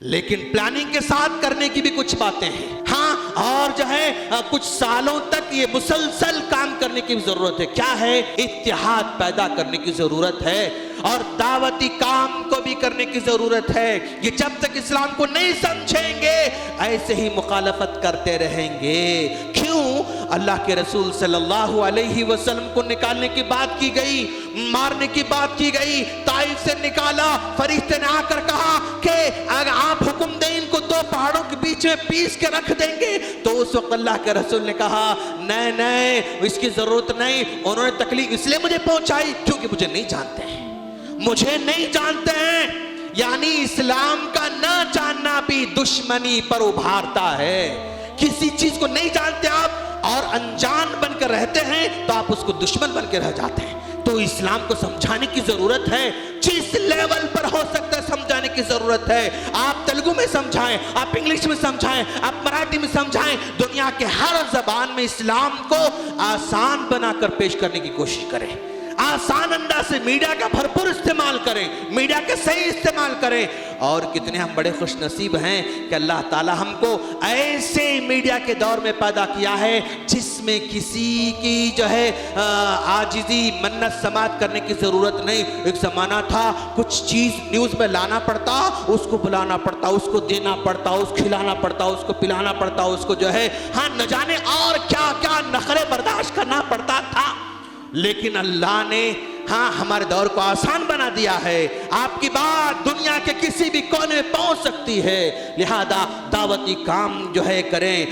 لیکن پلاننگ کے ساتھ کرنے کی بھی کچھ باتیں ہیں. ہاں اور جو ہے کچھ سالوں تک یہ مسلسل کام کرنے کی بھی ضرورت ہے. کیا ہے؟ اتحاد پیدا کرنے کی ضرورت ہے اور دعوتی کام کو بھی کرنے کی ضرورت ہے. یہ جب تک اسلام کو نہیں سمجھیں گے ایسے ہی مخالفت کرتے رہیں گے. کیوں؟ اللہ کے رسول صلی اللہ علیہ وسلم کو نکالنے کی بات کی گئی, مارنے کی بات کی گئی, طائف سے نکالا, فرشتے نے آ کر کہا کہ اگر آپ حکم دیں ان کو دو پہاڑوں کے بیچ میں پیس کے رکھ دیں گے, تو اس وقت اللہ کے رسول نے کہا نہیں اس کی ضرورت نہیں. انہوں نے تکلیف اس لیے مجھے پہنچائی کیونکہ مجھے نہیں جانتے ہیں, مجھے نہیں جانتے ہیں. یعنی اسلام کا نہ جاننا بھی دشمنی پر ابھارتا ہے. کسی چیز کو نہیں جانتے آپ اور انجان بن کر رہتے ہیں تو آپ اس کو دشمن بن کے رہ جاتے ہیں. تو اسلام کو سمجھانے کی ضرورت ہے, جس لیول پر ہو سکتا ہے سمجھانے کی ضرورت ہے. آپ تیلگو میں سمجھائیں, آپ انگلش میں سمجھائیں, آپ مراٹھی میں سمجھائیں, دنیا کے ہر زبان میں اسلام کو آسان بنا کر پیش کرنے کی کوشش کریں. آسان انداز سے میڈیا کا بھرپور استعمال کریں, میڈیا کا صحیح استعمال کریں. اور کتنے ہم بڑے خوش نصیب ہیں کہ اللہ تعالی ہم کو ایسے میڈیا کے دور میں پیدا کیا ہے جس میں کسی کی جو ہے عاجزی منت سماعت کرنے کی ضرورت نہیں. ایک زمانہ تھا کچھ چیز نیوز میں لانا پڑتا, اس کو بلانا پڑتا, اس کو دینا پڑتا, اس کو کھلانا پڑتا, اس کو پلانا پڑتا, اس کو جو ہے ہاں نہ جانے اور کیا کیا نخرے برداشت کرنا پڑتا تھا. لیکن اللہ نے ہمارے دور کو آسان بنا دیا ہے. آپ کی بات دنیا کے کسی بھی کونے میں پہنچ سکتی ہے. لہذا دعوتی کام جو ہے کریں.